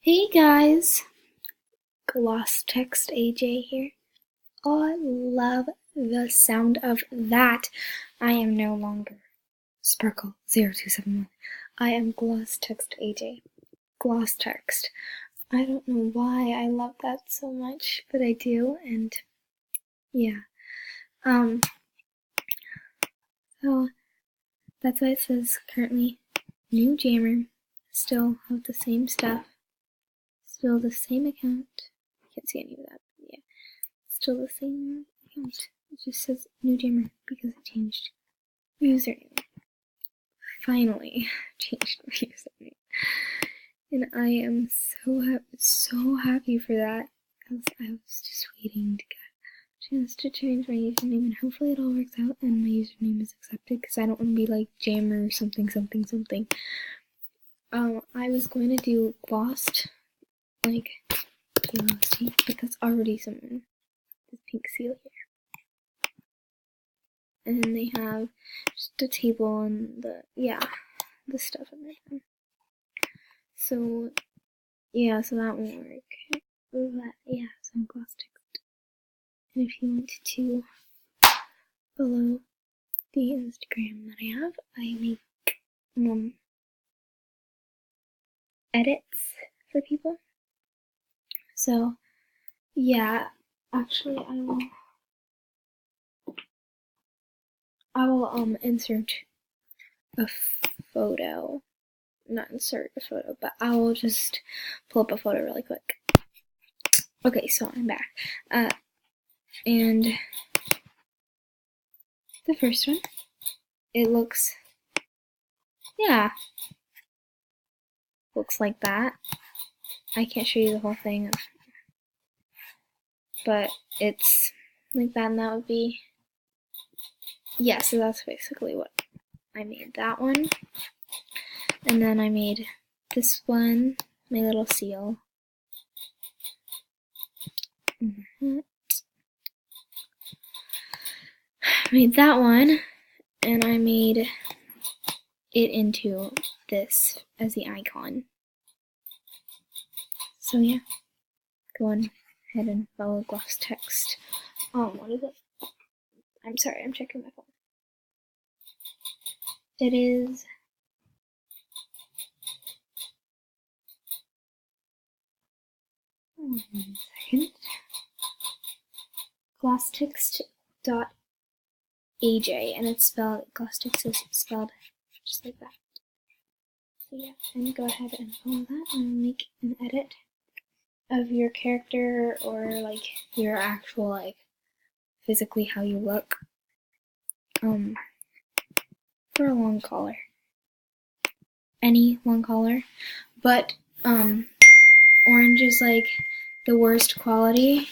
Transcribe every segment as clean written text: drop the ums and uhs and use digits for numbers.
Hey guys, Gloss Text AJ here. Oh, I love the sound of that. I am no longer Sparkle0271. I am Gloss Text AJ. Gloss Text. I don't know why I love that so much, but I do, and yeah. So that's why it says currently new jammer. Still have the same stuff. Still the same account. Can't see any of that. Yeah. Still the same account. It just says new jammer because I changed username. Finally changed my username. And I am so happy for that because I was just waiting to get a chance to change my username, and hopefully it all works out and my username is accepted because I don't want to be like jammer something. I was going to do Glossed, like G-L-O-S-T, but that's already someone. This pink seal here. And then they have just a table and the stuff in there. So that won't work. Some gloss text. And if you want to follow the Instagram that I have, I make edits for people. So yeah, actually I will insert a photo. Not insert a photo, but I will just pull up a photo really quick. Okay, so I'm back. And the first one, it looks like that. I can't show you the whole thing, but it's like that, and that would be, so that's basically what I made. That one, and then I made this one, my little seal. Made that one, and I made it into this as the icon. So yeah, go on ahead and follow Gloss Text. What is it? I'm sorry, I'm checking my phone. It is glosstext.aj, and it's spelled, Glosstext is spelled just like that. So yeah, and go ahead and follow that and make an edit of your character or like your actual, like, physically how you look for a long collar, any long collar, but orange is like the worst quality.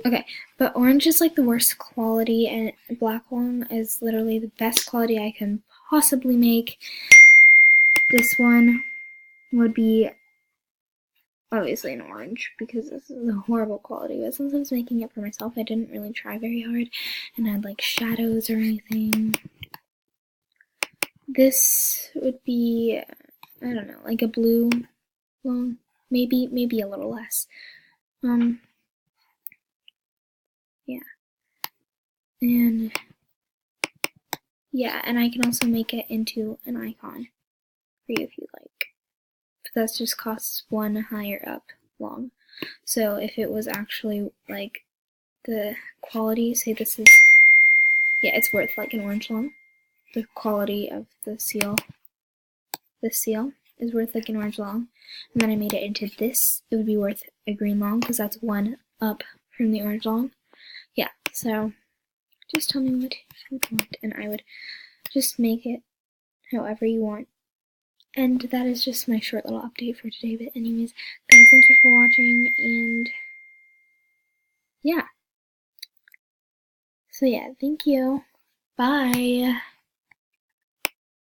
Okay, but orange is like the worst quality, and black one is literally the best quality I can possibly make. This one would be obviously an orange because this is a horrible quality, but since I was making it for myself, I didn't really try very hard and add like shadows or anything. This would be, I don't know, like a blue long, maybe a little less. And I can also make it into an icon for you if you like. But that just costs one higher up long. So if it was actually like the quality, say this is, it's worth like an orange long. The quality of the seal, this seal is worth like an orange long. And then I made it into this, it would be worth a green long because that's one up from the orange long. So just tell me what you want and I would just make it however you want. And that is just my short little update for today. But anyways, guys, thank you for watching, and so thank you. Bye.